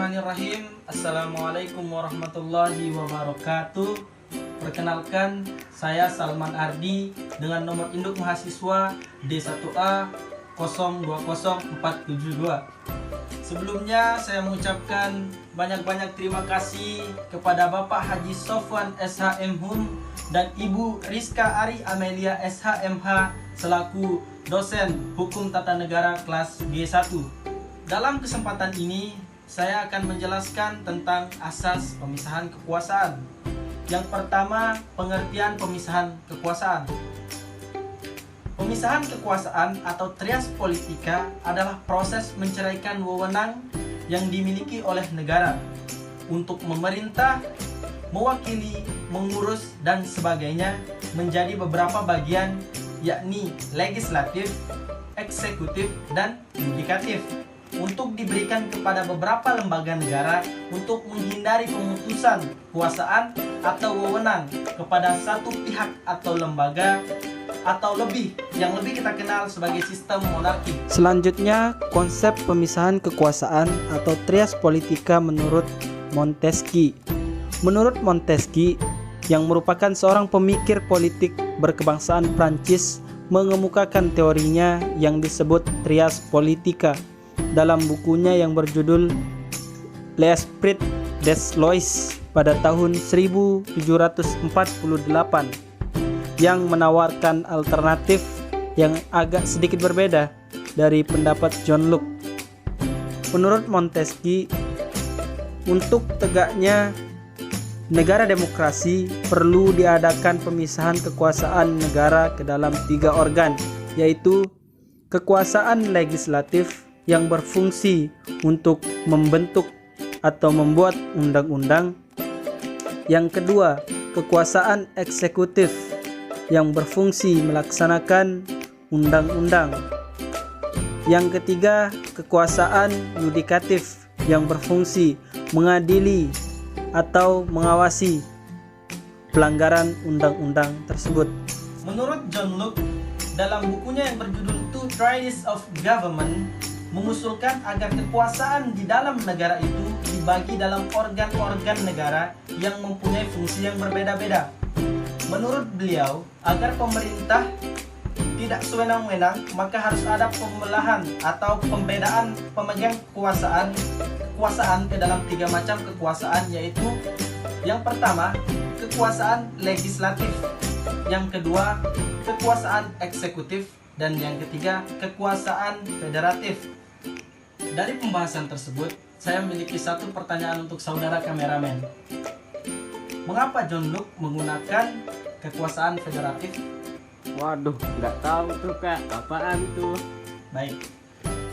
Bismillahirrahmanirrahim. Assalamualaikum warahmatullahi wabarakatuh. Perkenalkan, saya Salman Ardi dengan nomor induk mahasiswa D1A 020472. Sebelumnya saya mengucapkan banyak-banyak terima kasih kepada Bapak Haji Sofwan SHM dan Ibu Rizka Ari Amelia SHMH selaku dosen Hukum Tata Negara kelas G1. Dalam kesempatan ini, saya akan menjelaskan tentang asas pemisahan kekuasaan. Yang pertama, pengertian pemisahan kekuasaan. Pemisahan kekuasaan atau trias politika adalah proses menceraikan wewenang yang dimiliki oleh negara untuk memerintah, mewakili, mengurus, dan sebagainya menjadi beberapa bagian, yakni legislatif, eksekutif, dan yudikatif, untuk diberikan kepada beberapa lembaga negara untuk menghindari pemutusan kekuasaan atau wewenang kepada satu pihak atau lembaga atau lebih, yang lebih kita kenal sebagai sistem monarki. Selanjutnya, konsep pemisahan kekuasaan atau trias politika menurut Montesquieu. Menurut Montesquieu, yang merupakan seorang pemikir politik berkebangsaan Prancis, mengemukakan teorinya yang disebut trias politika dalam bukunya yang berjudul L'Esprit des Lois pada tahun 1748, yang menawarkan alternatif yang agak sedikit berbeda dari pendapat John Locke. Menurut Montesquieu, untuk tegaknya negara demokrasi perlu diadakan pemisahan kekuasaan negara ke dalam 3 organ, yaitu kekuasaan legislatif yang berfungsi untuk membentuk atau membuat undang-undang. Yang kedua, kekuasaan eksekutif yang berfungsi melaksanakan undang-undang. Yang ketiga, kekuasaan yudikatif yang berfungsi mengadili atau mengawasi pelanggaran undang-undang tersebut. Menurut John Locke, dalam bukunya yang berjudul Two Treatises of Government, mengusulkan agar kekuasaan di dalam negara itu dibagi dalam organ-organ negara yang mempunyai fungsi yang berbeda-beda. Menurut beliau, agar pemerintah tidak sewenang-wenang, maka harus ada pembelahan atau pembedaan pemegang kekuasaan ke dalam 3 macam kekuasaan, yaitu yang pertama, kekuasaan legislatif, yang kedua, kekuasaan eksekutif, dan yang ketiga, kekuasaan federatif. Dari pembahasan tersebut, saya memiliki satu pertanyaan untuk saudara kameramen. Mengapa John Locke menggunakan kekuasaan federatif? Waduh, nggak tahu tuh Kak, apaan tuh? Baik,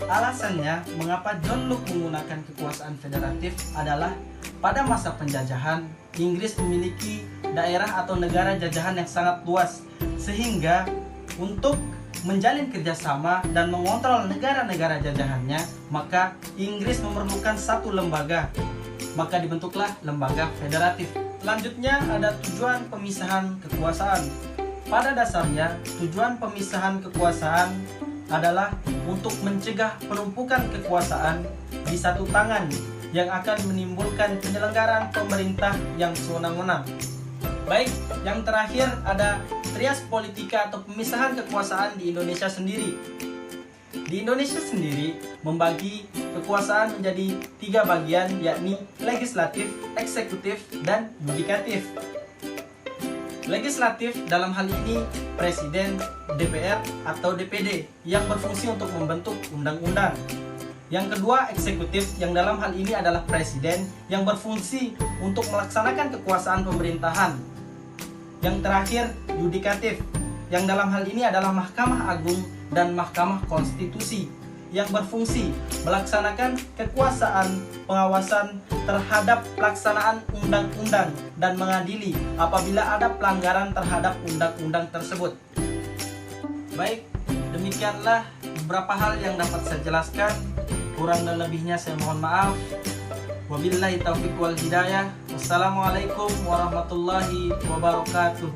alasannya mengapa John Locke menggunakan kekuasaan federatif adalah pada masa penjajahan, Inggris memiliki daerah atau negara jajahan yang sangat luas, sehingga untuk menjalin kerjasama dan mengontrol negara-negara jajahannya, maka Inggris memerlukan satu lembaga, maka dibentuklah lembaga federatif. Selanjutnya ada tujuan pemisahan kekuasaan. Pada dasarnya, tujuan pemisahan kekuasaan adalah untuk mencegah penumpukan kekuasaan di satu tangan yang akan menimbulkan penyelenggaraan pemerintah yang sewenang-wenang. Baik, yang terakhir ada trias politika atau pemisahan kekuasaan di Indonesia sendiri. Di Indonesia sendiri membagi kekuasaan menjadi 3 bagian, yakni legislatif, eksekutif, dan yudikatif. Legislatif dalam hal ini Presiden, DPR, atau DPD yang berfungsi untuk membentuk undang-undang. Yang kedua, eksekutif, yang dalam hal ini adalah Presiden yang berfungsi untuk melaksanakan kekuasaan pemerintahan. Yang terakhir, yudikatif, yang dalam hal ini adalah Mahkamah Agung dan Mahkamah Konstitusi yang berfungsi melaksanakan kekuasaan pengawasan terhadap pelaksanaan undang-undang dan mengadili apabila ada pelanggaran terhadap undang-undang tersebut. Baik, demikianlah beberapa hal yang dapat saya jelaskan. Kurang dan lebihnya saya mohon maaf. Wabillahi taufiq wal hidayah. Wassalamualaikum warahmatullahi wabarakatuh.